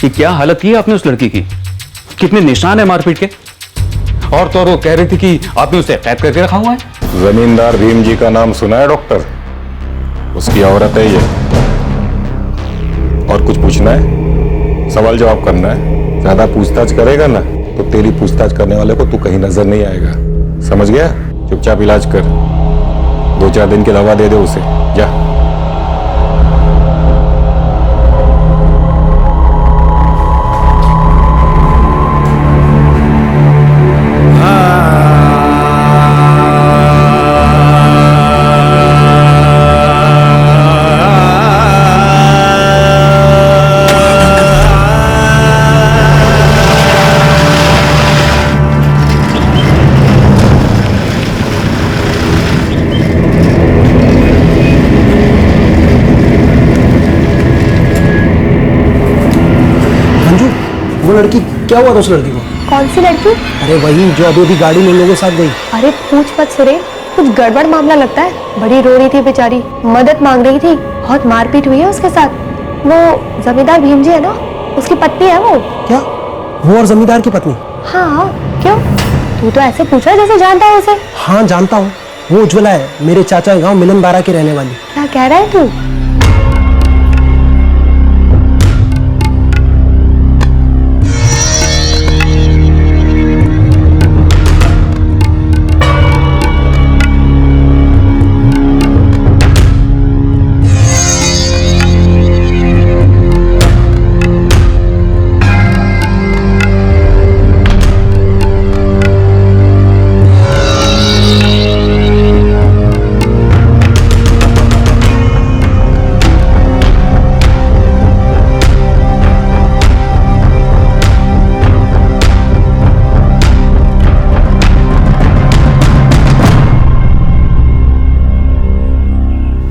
कि क्या हालत की है आपने उस लड़की की? कितने निशान है मारपीट के? और तो वो कह रही थी कि आपने उसे कैद करके रखा हुआ है। जमींदार भीम जी का नाम सुना है डॉक्टर? उसकी औरत है ये। और कुछ पूछना है? सवाल जवाब करना है? ज्यादा पूछताछ करेगा ना तो तेरी पूछताछ करने वाले को तू कहीं नजर नहीं आएगा। समझ गया? चुपचाप इलाज कर। 2-4 दिन की दवा दे दे उसे। जा। वो लड़की, क्या हुआ था उस लड़की को? कौन सी लड़की? अरे वही जो अभी अभी गाड़ी में लोगों के साथ गई। अरे पूछ मत सुरेन, कुछ गड़बड़ मामला लगता है। बड़ी रो रही थी बेचारी, मदद मांग रही थी। बहुत मारपीट हुई है उसके साथ। वो जमींदार भीम जी है ना, उसकी पत्नी है वो। क्या? वो और जमींदार की पत्नी? हाँ, क्यों? तू तो ऐसे पूछा जैसे जानता है उसे। हाँ जानता हूँ, वो उज्ज्वला है, मेरे चाचा गाँव मिलनबारा की रहने वाली। क्या कह रहा है तू?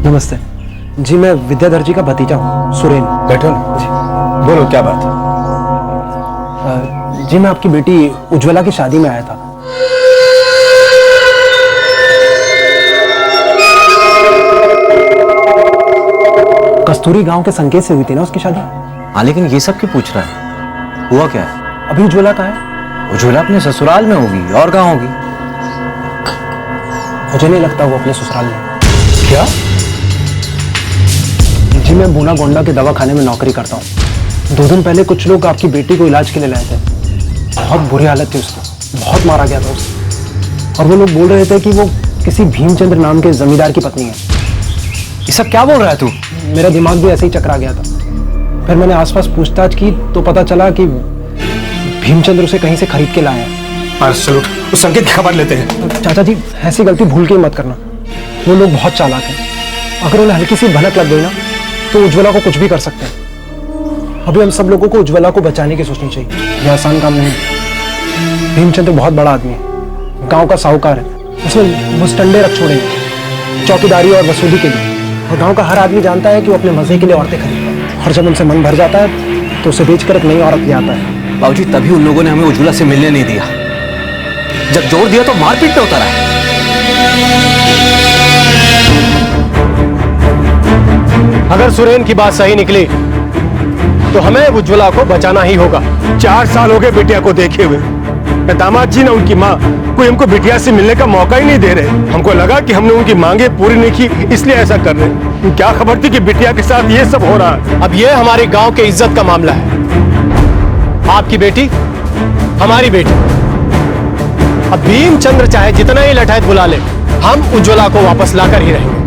नमस्ते जी, मैं विद्याधर जी का भतीजा हूँ, सुरेन। बैठो ना जी, बोलो क्या बात है? जी मैं आपकी बेटी उज्ज्वला की शादी में आया था। कस्तूरी गांव के संकेत से हुई थी ना उसकी शादी। हाँ लेकिन ये सब क्यों पूछ रहा है? हुआ क्या है? अभी उज्ज्वला कहाँ है? उज्ज्वला अपने ससुराल में होगी, और कहाँ होगी? मुझे नहीं लगता वो अपने ससुराल में। क्या? जी मैं बूना गोंडा के दवाखाने में नौकरी करता हूँ। 2 दिन पहले कुछ लोग आपकी बेटी को इलाज के लिए लाए थे। बहुत बुरी हालत थी उसकी, बहुत मारा गया था उसे। और वो लोग बोल रहे थे कि वो किसी भीमचंद्र नाम के जमींदार की पत्नी है। ये सब क्या बोल रहा है तू? मेरा दिमाग भी ऐसे ही चकरा गया था। फिर मैंने आसपास पूछताछ की तो पता चला कि भीमचंद्र उसे कहीं से खरीद के लाया है। चलो उस संकेत की खबर लेते हैं। चाचा जी ऐसी गलती भूल के ही मत करना, वो लोग बहुत चालाक हैं। अगर उन्हें हल्की सी भनक लग गई ना तो उज्ज्वला को कुछ भी कर सकते हैं। अभी हम सब लोगों को उज्ज्वला को बचाने की सोचनी चाहिए। यह आसान काम नहीं है। भीमचंद एक बहुत बड़ा आदमी है, गांव का साहूकार है। उसने मुस्टंडे रख छोड़े हैं चौकीदारी और वसूली के लिए, और गांव का हर आदमी जानता है कि वो अपने मजे के लिए औरतें खरीदता है, और जब उनसे मन भर जाता है तो उसे बेचकर एक नई औरत ले आता है। बाबूजी तभी उन लोगों ने हमें उज्ज्वला से मिलने नहीं दिया। जब जोर दिया तो मारपीट पे उतरा है। अगर सुरेन की बात सही निकली तो हमें उज्ज्वला को बचाना ही होगा। 4 साल हो गए बिटिया को देखे हुए। न दामाद जी न उनकी माँ कोई हमको बिटिया से मिलने का मौका ही नहीं दे रहे। हमको लगा कि हमने उनकी मांगे पूरी नहीं की इसलिए ऐसा कर रहे। क्या खबर थी कि बिटिया के साथ ये सब हो रहा है। अब ये हमारे गांव के इज्जत का मामला है। आपकी बेटी हमारी बेटी। अब भीमचंद्र चाहे जितना ही लठायत बुला ले, हम उज्ज्वला को वापस लाकर ही रहेंगे।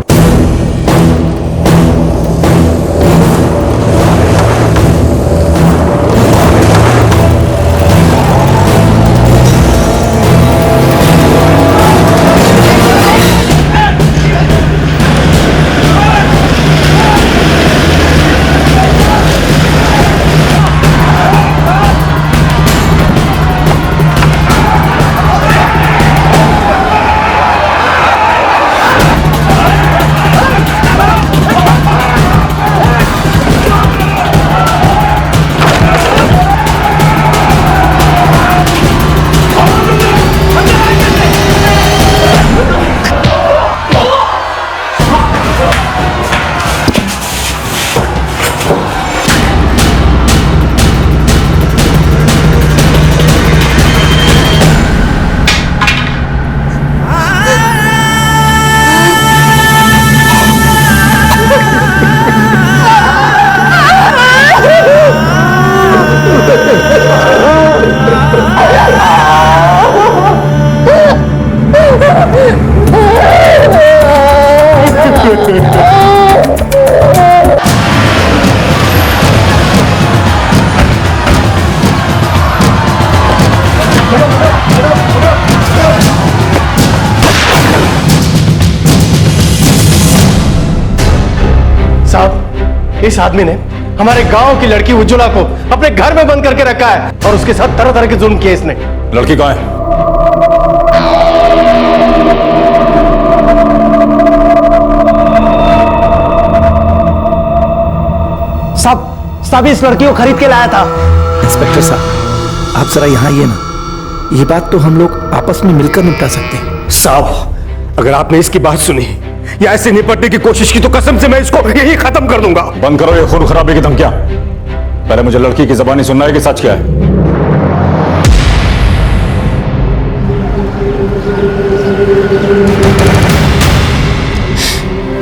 इस आदमी ने हमारे गांव की लड़की उज्ज्वला को अपने घर में बंद करके रखा है और उसके साथ तरह तरह के जुल्म किए इसने। लड़की कहाँ है? साहब इस लड़की को खरीद के लाया था। इंस्पेक्टर साहब आप जरा यहाँ आइए ना, ये बात तो हम लोग आपस में मिलकर निपटा सकते हैं। साहब अगर आपने इसकी बात सुनी या ऐसे निपटने की कोशिश की तो कसम से मैं इसको यही खत्म कर दूंगा। बंद करो ये खून खराबे की धमकियां। पहले मुझे लड़की की ज़बानी सुनना है कि सच क्या है।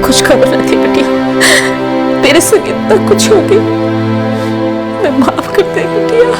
कुछ खबर नहीं थी बिटिया, तेरे से इतना कुछ हो गया, मैं माफ कर दे बिटिया।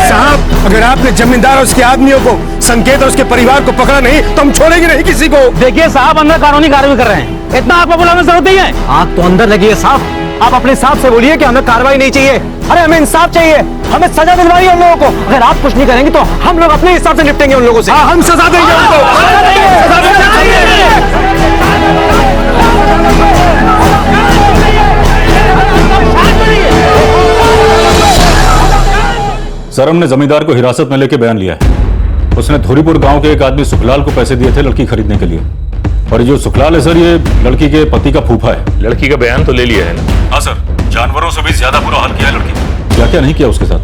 साहब अगर आपने जमींदार और उसके आदमियों को, संकेत और उसके परिवार को पकड़ा नहीं तो हम छोड़ेंगे नहीं किसी को। देखिए साहब अंदर कानूनी कार्रवाई कर रहे हैं, इतना आपको बुलाने की जरूरत नहीं है। आग तो अंदर लगी है साहब, आप अपने हिसाब से बोलिए कि हमें कार्रवाई नहीं चाहिए। अरे हमें इंसाफ चाहिए, हमें सजा दिलवाइए उन लोगों को। अगर आप कुछ नहीं करेंगे तो हम लोग अपने हिसाब से निपटेंगे उन लोगों से। हम सजा देंगे उनको। सर हमने जमींदार को हिरासत में लेके बयान लिया है। उसने धोरीपुर गांव के एक आदमी सुखलाल को पैसे दिए थे लड़की खरीदने के लिए, और ये जो सुखलाल है सर ये लड़की के पति का फूफा है। लड़की का बयान तो ले लिया है ना? हाँ सर, जानवरों से भी ज्यादा बुरा हाल किया है लड़की ने। क्या क्या नहीं किया उसके साथ,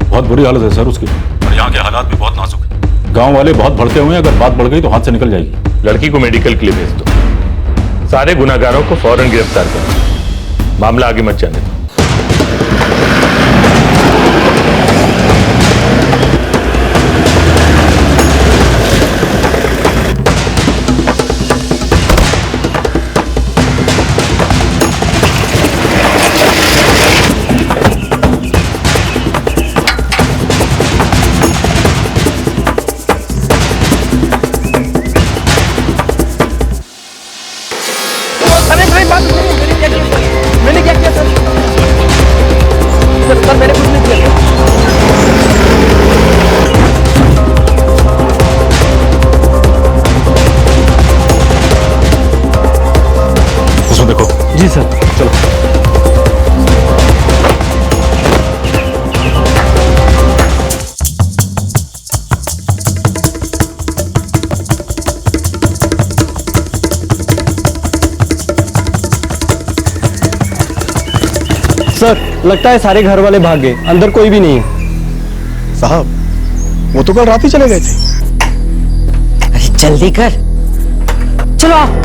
बहुत बुरी हालत है सर उसकी, और यहाँ के हालात भी बहुत नाजुक है। गाँव वाले बहुत भड़के हुए हैं, अगर बात बढ़ गई तो हाथ से निकल जाएगी। लड़की को मेडिकल के लिए भेज दो, सारे गुनाहगारों को फौरन गिरफ्तार करो, मामला आगे मत जाने दो। मैंने क्या किया सर? सर, लगता है सारे घर वाले भाग गए, अंदर कोई भी नहीं है। साहब वो तो कल रात ही चले गए थे। अरे जल्दी कर, चलो आओ।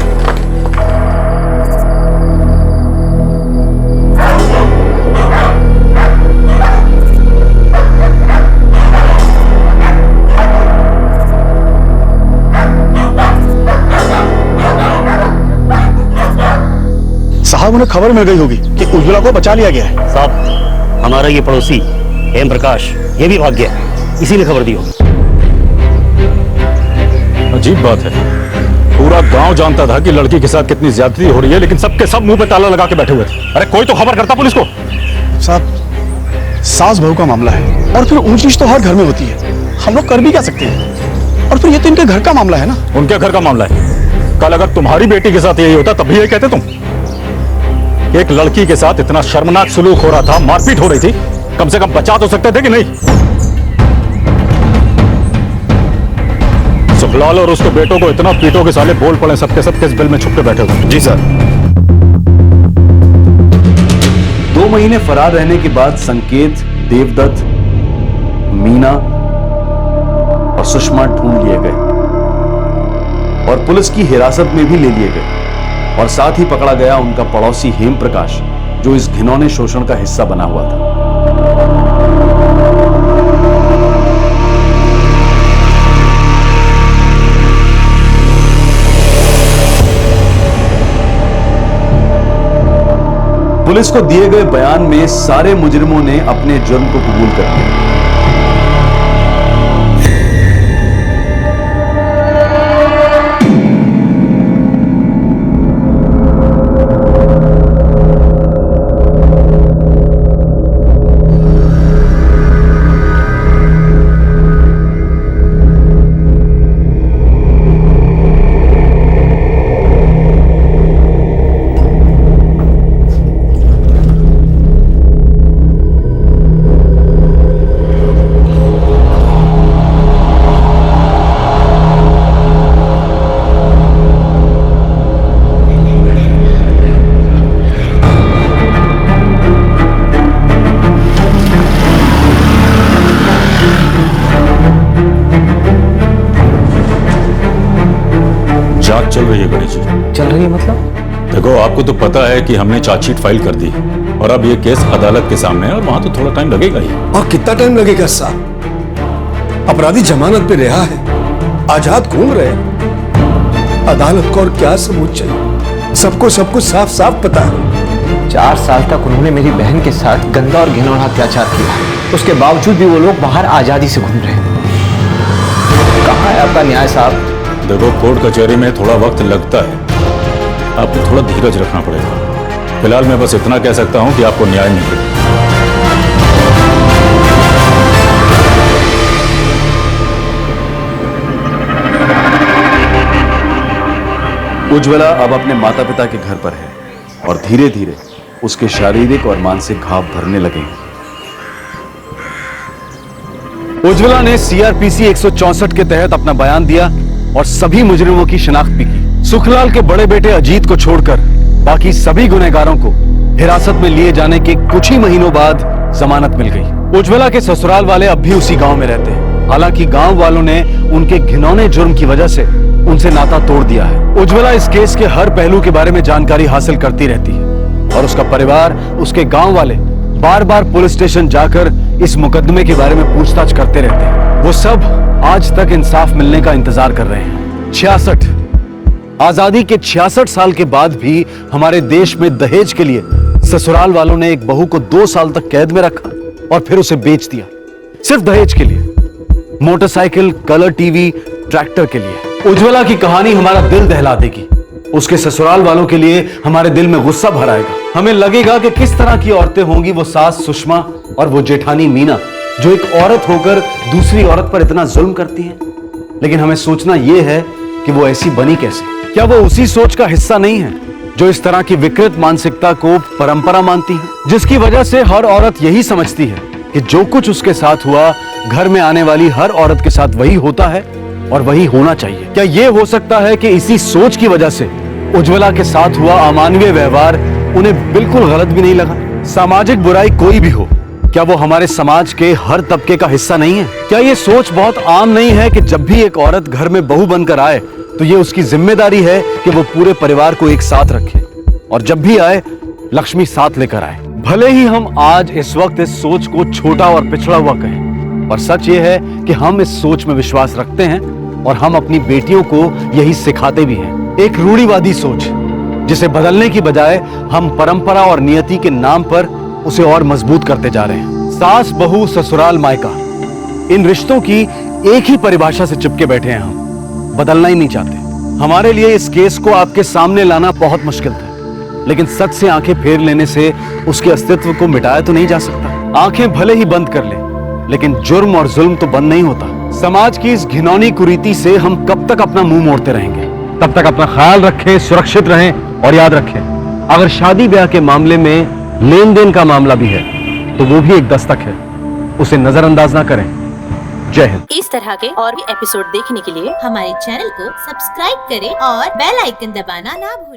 साहब उन्हें खबर मिल गई होगी कि उज्ज्वला को बचा लिया गया है। साहब हमारा ये पड़ोसी हेम प्रकाश ये भी भाग गया, इसी ने खबर दी होगी। अजीब बात है, पूरा गांव जानता था कि लड़की के साथ कितनी ज्यादती हो रही है, लेकिन सबके सब मुंह पे ताला लगा के बैठे हुए थे। अरे कोई तो खबर करता पुलिस को। साहब सास बहू का मामला है और फिर ऊंच नीच तो हर घर में होती है, हम लोग कर भी क्या सकते हैं। और फिर ये तो इनके घर का मामला है ना। उनके घर का मामला है, कल अगर तुम्हारी बेटी के साथ यही होता तब भी यही कहते तुम। एक लड़की के साथ इतना शर्मनाक सलूक हो रहा था, मारपीट हो रही थी, कम से कम बचा तो सकते थे कि नहीं। सुखलाल और उसके बेटों को इतना पीटो के साले बोल पड़े सबके सब किस बिल में छुप के बैठे हुए। जी सर। 2 महीने फरार रहने के बाद संकेत, देवदत्त, मीना और सुषमा ढूंढ लिए गए और पुलिस की हिरासत में भी ले लिए गए और साथ ही पकड़ा गया उनका पड़ोसी हेम प्रकाश, जो इस घिनौने शोषण का हिस्सा बना हुआ था। पुलिस को दिए गए बयान में सारे मुजरिमों ने अपने जुर्म को कबूल कर लिया। चल रही है गणेश जी। चल रही है मतलब? देखो आपको तो पता है कि हमने चार्जशीट फाइल कर दी और अब ये केस अदालत के सामने है और वहां तो थोड़ा टाइम लगेगा ही। और कितना टाइम लगेगा साहब? अपराधी जमानत पे रिहा है, आजाद घूम रहे हैं। अदालत को और क्या सबूत चाहिए? सबको सब कुछ साफ साफ पता है। 4 साल तक उन्होंने मेरी बहन के साथ गंदा और घिनौना अत्याचार किया, उसके बावजूद भी वो लोग बाहर आजादी से घूम रहे हैं। कहाँ है आपका न्याय साहब? देखो कोर्ट कचहरी में थोड़ा वक्त लगता है, आपको थोड़ा धीरज रखना पड़ेगा। फिलहाल मैं बस इतना कह सकता हूं कि आपको न्याय मिलेगा। उज्ज्वला अब अपने माता पिता के घर पर है और धीरे धीरे उसके शारीरिक और मानसिक घाव भरने लगेंगे। उज्ज्वला ने सीआरपीसी 164 के तहत अपना बयान दिया और सभी मुजरिमों की शिनाख्त भी की। सुखलाल के बड़े बेटे अजीत को छोड़कर बाकी सभी गुनहगारों को हिरासत में लिए जाने के कुछ ही महीनों बाद जमानत मिल गई। उज्ज्वला के ससुराल वाले अब भी उसी गांव में रहते हैं, हालांकि गांव वालों ने उनके घिनौने जुर्म की वजह से उनसे नाता तोड़ दिया है। उज्ज्वला इस केस के हर पहलू के बारे में जानकारी हासिल करती रहती है और उसका परिवार, उसके गांव वाले बार बार पुलिस स्टेशन जाकर इस मुकदमे के बारे में पूछताछ करते रहते हैं। वो सब आज तक इंसाफ मिलने का इंतजार कर रहे हैं। 66 आजादी के 66 साल के बाद भी हमारे देश में दहेज के लिए ससुराल वालों ने एक बहू को 2 साल तक कैद में रखा और फिर उसे बेच दिया, सिर्फ दहेज के लिए। मोटरसाइकिल, कलर टीवी, ट्रैक्टर के लिए। उज्ज्वला की कहानी हमारा दिल दहला देगी, उसके ससुराल वालों के लिए हमारे दिल में गुस्सा भराएगा। हमें लगेगा कि किस तरह की औरतें होंगी वो सास सुषमा और वो जेठानी मीना, जो एक औरत होकर दूसरी औरत पर इतना जुल्म करती है। लेकिन हमें सोचना यह है कि वो ऐसी बनी कैसे? क्या वो उसी सोच का हिस्सा नहीं है जो इस तरह की विकृत मानसिकता को परंपरा मानती है, जिसकी वजह से हर औरत यही समझती है कि जो कुछ उसके साथ हुआ घर में आने वाली हर औरत के साथ वही होता है और वही होना चाहिए? क्या यह हो सकता है कि इसी सोच की वजह से उज्ज्वला के साथ हुआ अमानवीय व्यवहार उन्हें बिल्कुल गलत भी नहीं लगा? सामाजिक बुराई कोई भी हो, क्या वो हमारे समाज के हर तबके का हिस्सा नहीं है? क्या ये सोच बहुत आम नहीं है कि जब भी एक औरत घर में बहू बनकर आए तो ये उसकी जिम्मेदारी है कि वो पूरे परिवार को एक साथ रखे और जब भी आए लक्ष्मी साथ लेकर आए। भले ही हम आज इस वक्त इस सोच को छोटा और पिछड़ा हुआ कहें, पर सच ये है कि हम इस सोच में विश्वास रखते हैं और हम अपनी बेटियों को यही सिखाते भी हैं। एक रूढ़िवादी सोच जिसे बदलने की बजाय हम परंपरा और नियति के नाम पर उसे और मजबूत करते जा रहे हैं। सास बहू ससुराल मायका, इन रिश्तों की एक ही परिभाषा से चिपके बैठे हैं हम, बदलना ही नहीं चाहते। हमारे लिए इस केस को आपके सामने लाना बहुत मुश्किल था, लेकिन सच से आंखें फेर लेने से उसके अस्तित्व को मिटाया तो नहीं जा सकता। आंखें भले ही बंद कर ले, लेकिन जुर्म और जुल्म तो बंद नहीं होता। समाज की इस घिनौनी कुरीति से हम कब तक अपना मुंह मोड़ते रहेंगे? तब तक अपना ख्याल रखें, सुरक्षित रहें और याद रखें, अगर शादी ब्याह के मामले में लेन देन का मामला भी है तो वो भी एक दस्तक है, उसे नजरअंदाज ना करें। जय हिंद। इस तरह के और भी एपिसोड देखने के लिए हमारे चैनल को सब्सक्राइब करें और बेल आइकन दबाना ना भूलें।